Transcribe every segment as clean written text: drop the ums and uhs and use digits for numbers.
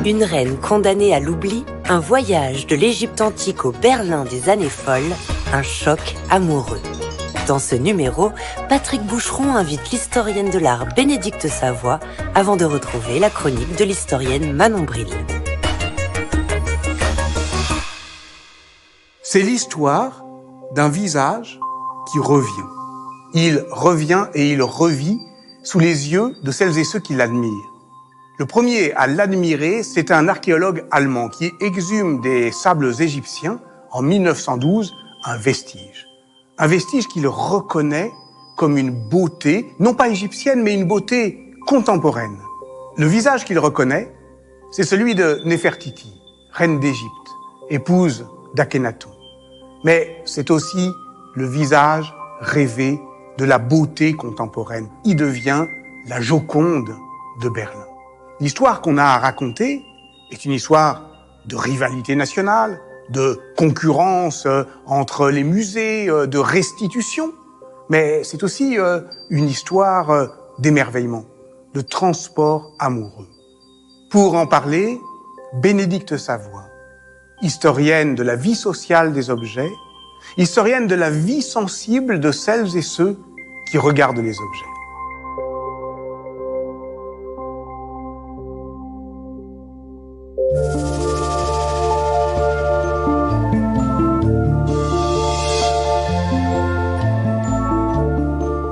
Une reine condamnée à l'oubli, un voyage de l'Égypte antique au Berlin des années folles, un choc amoureux. Dans ce numéro, Patrick Boucheron invite l'historienne de l'art Bénédicte Savoie avant de retrouver la chronique de l'historienne Manon Bril. C'est l'histoire d'un visage qui revient. Il revient et il revit sous les yeux de celles et ceux qui l'admirent. Le premier à l'admirer, c'est un archéologue allemand qui exhume des sables égyptiens en 1912 un vestige. Un vestige qu'il reconnaît comme une beauté, non pas égyptienne, mais une beauté contemporaine. Le visage qu'il reconnaît, c'est celui de Néfertiti, reine d'Égypte, épouse d'Akhénaton. Mais c'est aussi le visage rêvé de la beauté contemporaine. Il devient la Joconde de Berlin. L'histoire qu'on a à raconter est une histoire de rivalité nationale, de concurrence entre les musées, de restitution. Mais c'est aussi une histoire d'émerveillement, de transport amoureux. Pour en parler, Bénédicte Savoie, historienne de la vie sociale des objets, historienne de la vie sensible de celles et ceux qui regardent les objets.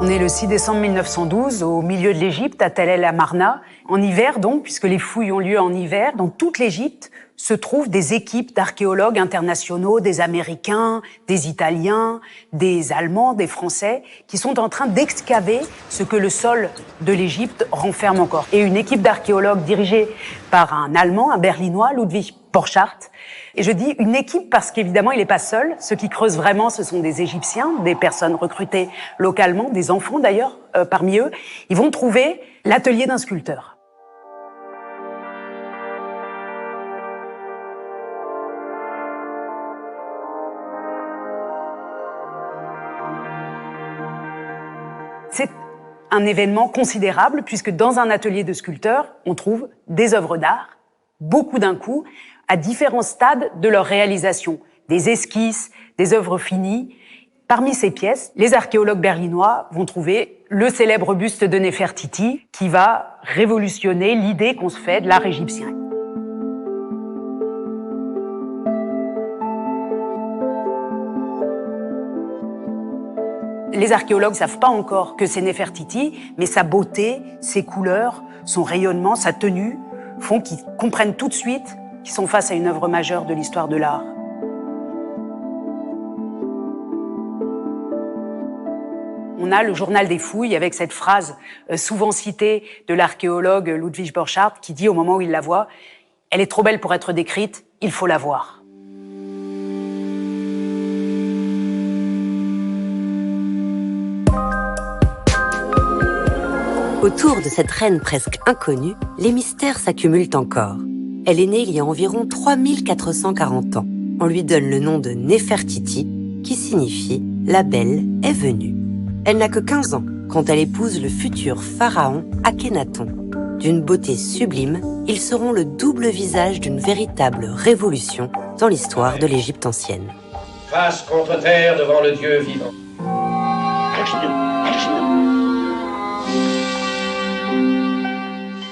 On est le 6 décembre 1912, au milieu de l'Égypte, à Tel el-Amarna. En hiver donc, puisque les fouilles ont lieu en hiver, dans toute l'Égypte se trouvent des équipes d'archéologues internationaux, des Américains, des Italiens, des Allemands, des Français, qui sont en train d'excaver ce que le sol de l'Égypte renferme encore. Et une équipe d'archéologues dirigée par un Allemand, un Berlinois, Ludwig Borchardt. Et je dis une équipe parce qu'évidemment, il n'est pas seul. Ceux qui creusent vraiment, ce sont des Égyptiens, des personnes recrutées localement, des enfants d'ailleurs, parmi eux. Ils vont trouver l'atelier d'un sculpteur. C'est un événement considérable puisque dans un atelier de sculpteur, on trouve des œuvres d'art, beaucoup d'un coup, à différents stades de leur réalisation. Des esquisses, des œuvres finies. Parmi ces pièces, les archéologues berlinois vont trouver le célèbre buste de Néfertiti qui va révolutionner l'idée qu'on se fait de l'art égyptien. Les archéologues ne savent pas encore que c'est Néfertiti, mais sa beauté, ses couleurs, son rayonnement, sa tenue font qu'ils comprennent tout de suite qu'ils sont face à une œuvre majeure de l'histoire de l'art. On a le journal des fouilles avec cette phrase souvent citée de l'archéologue Ludwig Borchardt qui dit au moment où il la voit « Elle est trop belle pour être décrite, il faut la voir ». Autour de cette reine presque inconnue, les mystères s'accumulent encore. Elle est née il y a environ 3440 ans. On lui donne le nom de Néfertiti, qui signifie « la belle est venue ». Elle n'a que 15 ans quand elle épouse le futur pharaon Akhénaton. D'une beauté sublime, ils seront le double visage d'une véritable révolution dans l'histoire de l'Égypte ancienne. Face contre terre devant le Dieu vivant.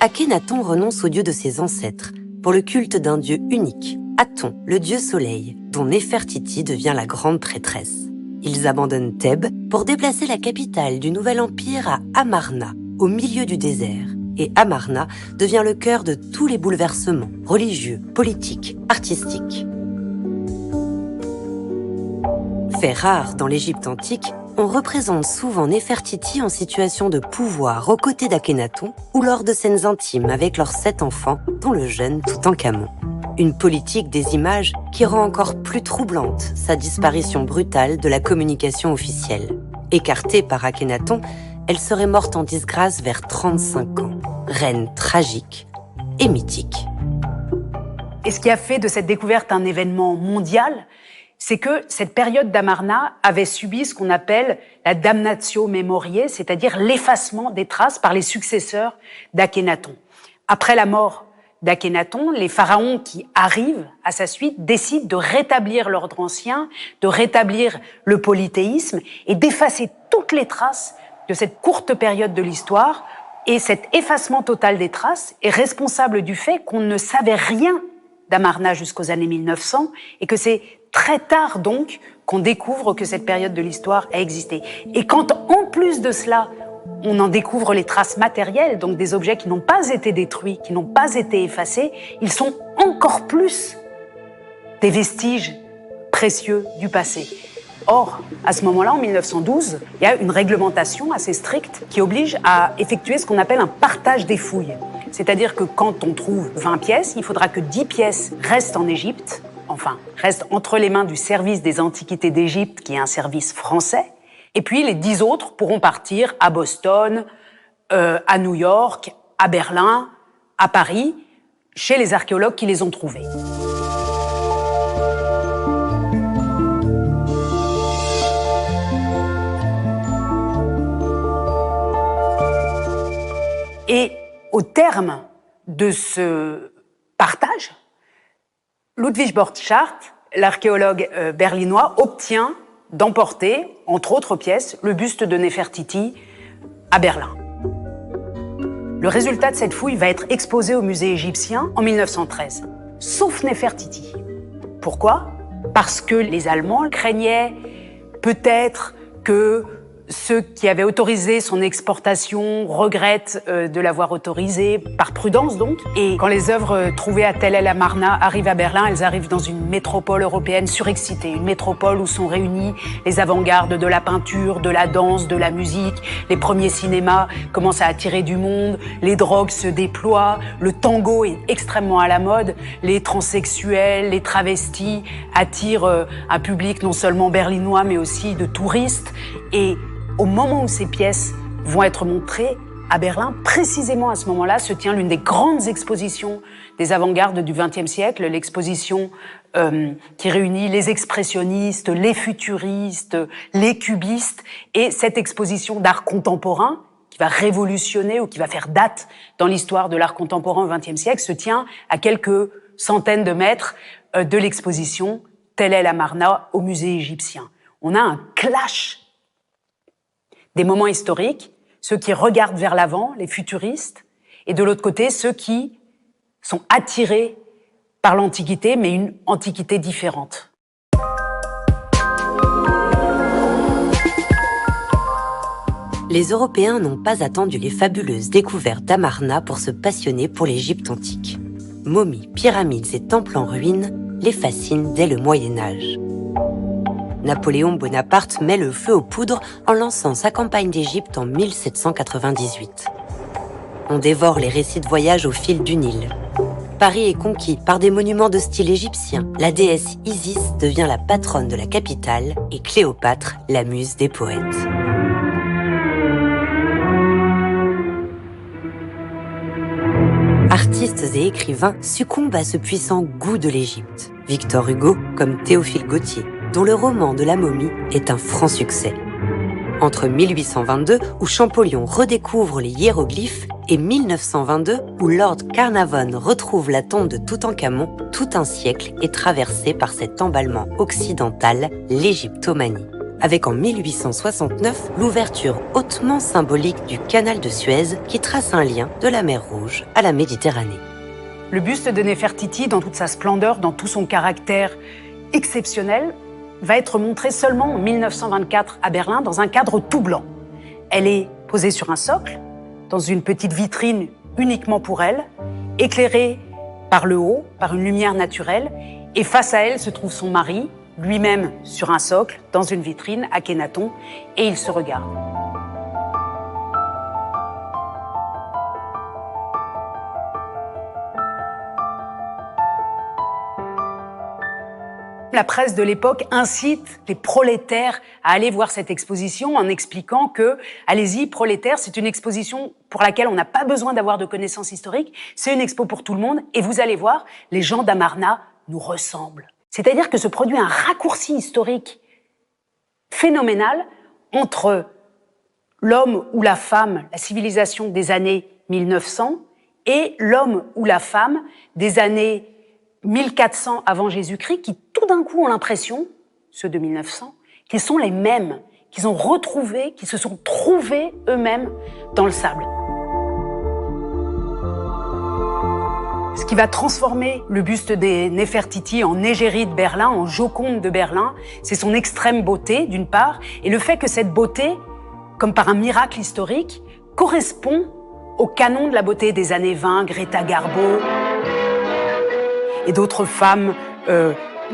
Akhénaton renonce au dieu de ses ancêtres pour le culte d'un dieu unique, Aton, le dieu soleil, dont Néfertiti devient la grande prêtresse. Ils abandonnent Thèbes pour déplacer la capitale du nouvel empire à Amarna, au milieu du désert. Et Amarna devient le cœur de tous les bouleversements religieux, politiques, artistiques. Fait rare dans l'Égypte antique, on représente souvent Néfertiti en situation de pouvoir aux côtés d'Akhénaton ou lors de scènes intimes avec leurs 7 enfants, dont le jeune Toutankhamon. Une politique des images qui rend encore plus troublante sa disparition brutale de la communication officielle. Écartée par Akhénaton, elle serait morte en disgrâce vers 35 ans. Reine tragique et mythique. Et ce qui a fait de cette découverte un événement mondial, c'est que cette période d'Amarna avait subi ce qu'on appelle la damnatio memoriae, c'est-à-dire l'effacement des traces par les successeurs d'Akhénaton. Après la mort d'Akhénaton, les pharaons qui arrivent à sa suite décident de rétablir l'ordre ancien, de rétablir le polythéisme et d'effacer toutes les traces de cette courte période de l'histoire. Et cet effacement total des traces est responsable du fait qu'on ne savait rien d'Amarna jusqu'aux années 1900 et que c'est très tard donc qu'on découvre que cette période de l'histoire a existé. Et quand en plus de cela, on en découvre les traces matérielles, donc des objets qui n'ont pas été détruits, qui n'ont pas été effacés, ils sont encore plus des vestiges précieux du passé. Or, à ce moment-là, en 1912, il y a une réglementation assez stricte qui oblige à effectuer ce qu'on appelle un partage des fouilles. C'est-à-dire que quand on trouve 20 pièces, il faudra que 10 pièces restent en Égypte, enfin, restent entre les mains du service des antiquités d'Égypte, qui est un service français, et puis les 10 autres pourront partir à Boston, à New York, à Berlin, à Paris, chez les archéologues qui les ont trouvés. Et au terme de ce partage, Ludwig Borchardt, l'archéologue berlinois, obtient d'emporter, entre autres pièces, le buste de Néfertiti à Berlin. Le résultat de cette fouille va être exposé au musée égyptien en 1913, sauf Néfertiti. Pourquoi? Parce que les Allemands craignaient peut-être que ceux qui avaient autorisé son exportation regrettent de l'avoir autorisée, par prudence donc. Et quand les œuvres trouvées à Tel El Amarna arrivent à Berlin, elles arrivent dans une métropole européenne surexcitée, une métropole où sont réunis les avant-gardes de la peinture, de la danse, de la musique. Les premiers cinémas commencent à attirer du monde, les drogues se déploient, le tango est extrêmement à la mode, les transsexuels, les travestis attirent un public non seulement berlinois mais aussi de touristes. Et au moment où ces pièces vont être montrées à Berlin, précisément à ce moment-là, se tient l'une des grandes expositions des avant-gardes du XXe siècle, l'exposition qui réunit les expressionnistes, les futuristes, les cubistes, et cette exposition d'art contemporain, qui va révolutionner ou qui va faire date dans l'histoire de l'art contemporain au XXe siècle, se tient à quelques centaines de mètres de l'exposition Tel El Amarna au musée égyptien. On a un clash des moments historiques, ceux qui regardent vers l'avant, les futuristes, et de l'autre côté, ceux qui sont attirés par l'Antiquité, mais une Antiquité différente. Les Européens n'ont pas attendu les fabuleuses découvertes d'Amarna pour se passionner pour l'Égypte antique. Momies, pyramides et temples en ruine les fascinent dès le Moyen-Âge. Napoléon Bonaparte met le feu aux poudres en lançant sa campagne d'Égypte en 1798. On dévore les récits de voyage au fil du Nil. Paris est conquis par des monuments de style égyptien. La déesse Isis devient la patronne de la capitale et Cléopâtre la muse des poètes. Artistes et écrivains succombent à ce puissant goût de l'Égypte. Victor Hugo comme Théophile Gautier, dont le roman de la momie est un franc succès. Entre 1822, où Champollion redécouvre les hiéroglyphes, et 1922, où Lord Carnarvon retrouve la tombe de Toutankhamon, tout un siècle est traversé par cet emballement occidental, l'égyptomanie. Avec en 1869 l'ouverture hautement symbolique du canal de Suez qui trace un lien de la mer Rouge à la Méditerranée. Le buste de Néfertiti, dans toute sa splendeur, dans tout son caractère exceptionnel, va être montrée seulement en 1924 à Berlin dans un cadre tout blanc. Elle est posée sur un socle, dans une petite vitrine uniquement pour elle, éclairée par le haut, par une lumière naturelle, et face à elle se trouve son mari, lui-même sur un socle, dans une vitrine, Akhénaton, et ils se regardent. La presse de l'époque incite les prolétaires à aller voir cette exposition en expliquant que, allez-y, prolétaires, c'est une exposition pour laquelle on n'a pas besoin d'avoir de connaissances historiques, c'est une expo pour tout le monde, et vous allez voir, les gens d'Amarna nous ressemblent. C'est-à-dire que se produit un raccourci historique phénoménal entre l'homme ou la femme, la civilisation des années 1900, et l'homme ou la femme des années 1400 avant Jésus-Christ qui tout d'un coup ont l'impression, ceux de 1900, qu'ils sont les mêmes, qu'ils ont retrouvé, qu'ils se sont trouvés eux-mêmes dans le sable. Ce qui va transformer le buste des Néfertiti en égérie de Berlin, en Joconde de Berlin, c'est son extrême beauté, d'une part, et le fait que cette beauté, comme par un miracle historique, correspond au canon de la beauté des années 20, Greta Garbo et d'autres femmes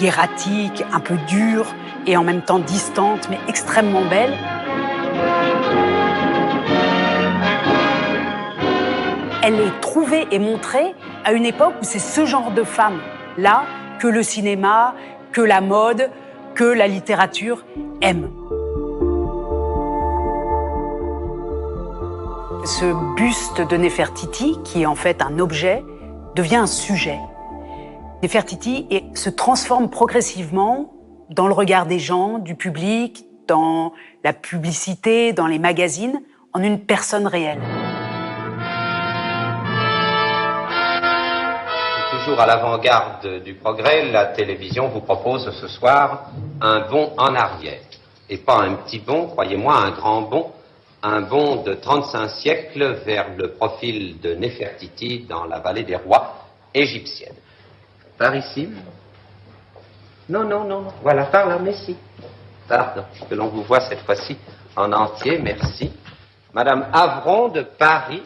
hiératiques, un peu dures et en même temps distantes, mais extrêmement belles. Elle est trouvée et montrée à une époque où c'est ce genre de femmes-là que le cinéma, que la mode, que la littérature aiment. Ce buste de Néfertiti, qui est en fait un objet, devient un sujet. Néfertiti se transforme progressivement dans le regard des gens, du public, dans la publicité, dans les magazines, en une personne réelle. Toujours à l'avant-garde du progrès, la télévision vous propose ce soir un bond en arrière. Et pas un petit bond, croyez-moi, un grand bond. Un bond de 35 siècles vers le profil de Néfertiti dans la vallée des rois égyptienne. Par ici? Non. Voilà, par là, mais si. Pardon, que l'on vous voit cette fois-ci en entier, merci. Madame Avron de Paris,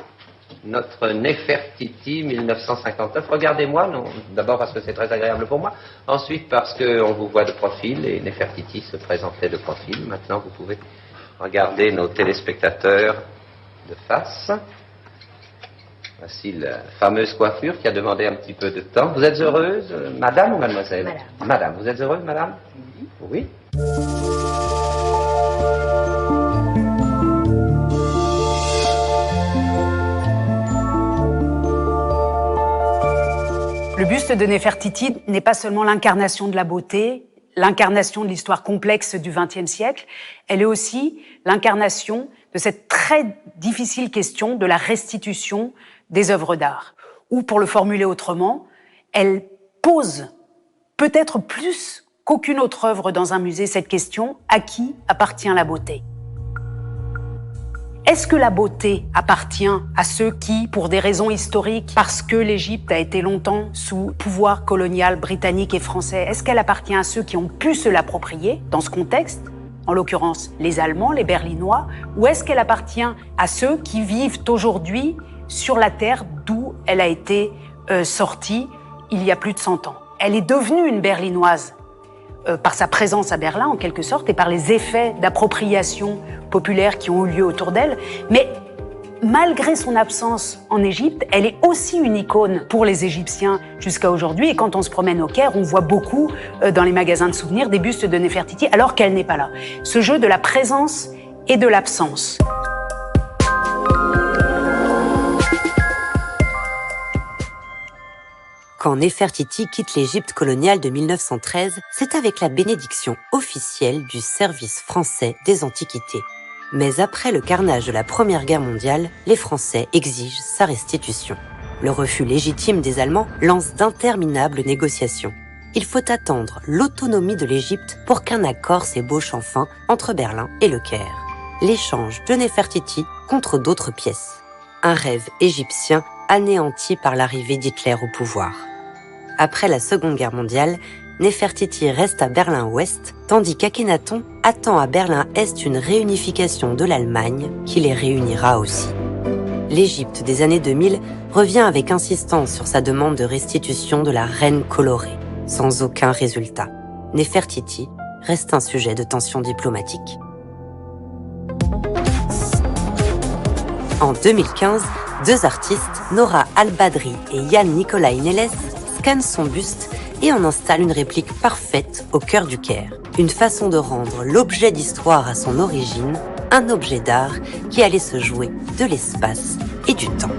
notre Néfertiti 1959. Regardez-moi, non, d'abord parce que c'est très agréable pour moi, ensuite parce qu'on vous voit de profil et Néfertiti se présentait de profil. Maintenant, vous pouvez regarder nos téléspectateurs de face. Voici la fameuse coiffure qui a demandé un petit peu de temps. Vous êtes heureuse, madame ou mademoiselle? Madame. Madame, vous êtes heureuse, madame? Oui. Le buste de Néfertiti n'est pas seulement l'incarnation de la beauté, l'incarnation de l'histoire complexe du XXe siècle, elle est aussi l'incarnation de cette très difficile question de la restitution des œuvres d'art. Ou, pour le formuler autrement, elle pose peut-être plus qu'aucune autre œuvre dans un musée cette question: à qui appartient la beauté? Est-ce que la beauté appartient à ceux qui, pour des raisons historiques, parce que l'Égypte a été longtemps sous pouvoir colonial britannique et français, est-ce qu'elle appartient à ceux qui ont pu se l'approprier dans ce contexte, en l'occurrence les Allemands, les Berlinois, ou est-ce qu'elle appartient à ceux qui vivent aujourd'hui sur la terre d'où elle a été sortie il y a plus de 100 ans? Elle est devenue une Berlinoise par sa présence à Berlin, en quelque sorte, et par les effets d'appropriation populaire qui ont eu lieu autour d'elle. Mais malgré son absence en Égypte, elle est aussi une icône pour les Égyptiens jusqu'à aujourd'hui. Et quand on se promène au Caire, on voit beaucoup dans les magasins de souvenirs des bustes de Néfertiti, alors qu'elle n'est pas là. Ce jeu de la présence et de l'absence. Quand Néfertiti quitte l'Égypte coloniale de 1913, c'est avec la bénédiction officielle du service français des Antiquités. Mais après le carnage de la Première Guerre mondiale, les Français exigent sa restitution. Le refus légitime des Allemands lance d'interminables négociations. Il faut attendre l'autonomie de l'Égypte pour qu'un accord s'ébauche enfin entre Berlin et le Caire. L'échange de Néfertiti contre d'autres pièces. Un rêve égyptien anéanti par l'arrivée d'Hitler au pouvoir. Après la Seconde Guerre mondiale, Néfertiti reste à Berlin-Ouest, tandis qu'Akhenaton attend à Berlin-Est une réunification de l'Allemagne qui les réunira aussi. L'Égypte des années 2000 revient avec insistance sur sa demande de restitution de la reine colorée, sans aucun résultat. Néfertiti reste un sujet de tension diplomatique. En 2015, deux artistes, Nora Al-Badri et Yann Nicolai Neles, scannent son buste et en installent une réplique parfaite au cœur du Caire. Une façon de rendre l'objet d'histoire à son origine, un objet d'art qui allait se jouer de l'espace et du temps.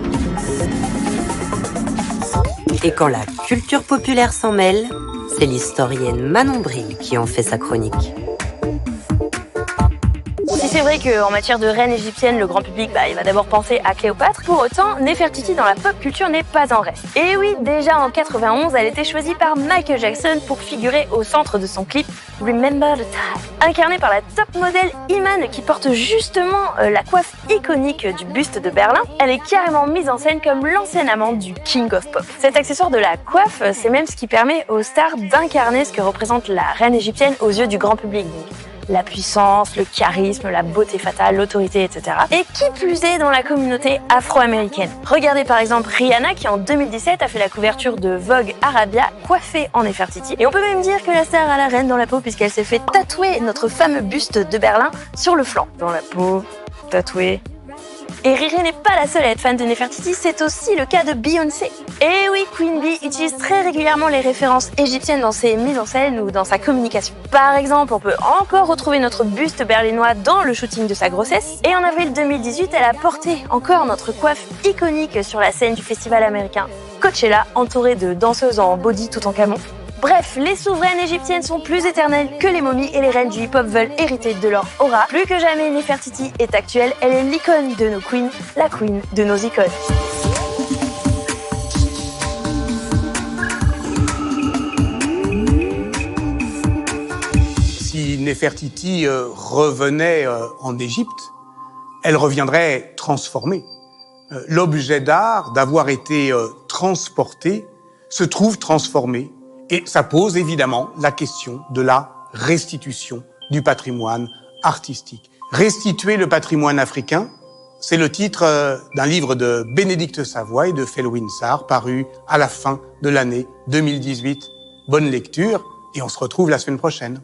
Et quand la culture populaire s'en mêle, c'est l'historienne Manon Bril qui en fait sa chronique. C'est c'est vrai qu'en matière de reine égyptienne, le grand public il va d'abord penser à Cléopâtre. Pour autant, Néfertiti dans la pop culture n'est pas en reste. Et oui, déjà en 91, elle était choisie par Michael Jackson pour figurer au centre de son clip Remember the Time. Incarnée par la top modèle Iman qui porte justement la coiffe iconique du buste de Berlin, elle est carrément mise en scène comme l'ancienne amante du King of Pop. Cet accessoire de la coiffe, c'est même ce qui permet aux stars d'incarner ce que représente la reine égyptienne aux yeux du grand public. Donc, la puissance, le charisme, la beauté fatale, l'autorité, etc. Et qui plus est dans la communauté afro-américaine. Regardez par exemple Rihanna qui en 2017 a fait la couverture de Vogue Arabia coiffée en Néfertiti. Et on peut même dire que la star a la reine dans la peau puisqu'elle s'est fait tatouer notre fameux buste de Berlin sur le flanc. Dans la peau, tatoué. Et Riri n'est pas la seule à être fan de Néfertiti, c'est aussi le cas de Beyoncé. Et oui, Queen Bee utilise très régulièrement les références égyptiennes dans ses mises en scène ou dans sa communication. Par exemple, on peut encore retrouver notre buste berlinois dans le shooting de sa grossesse. Et en avril 2018, elle a porté encore notre coiffe iconique sur la scène du festival américain Coachella, entourée de danseuses en body tout en camon. Bref, les souveraines égyptiennes sont plus éternelles que les momies et les reines du hip-hop veulent hériter de leur aura. Plus que jamais, Néfertiti est actuelle, elle est l'icône de nos queens, la queen de nos icônes. Si Néfertiti revenait en Égypte, elle reviendrait transformée. L'objet d'art, d'avoir été transporté, se trouve transformé. Et ça pose évidemment la question de la restitution du patrimoine artistique. Restituer le patrimoine africain, c'est le titre d'un livre de Bénédicte Savoy et de Felwine Sarr, paru à la fin de l'année 2018. Bonne lecture et on se retrouve la semaine prochaine.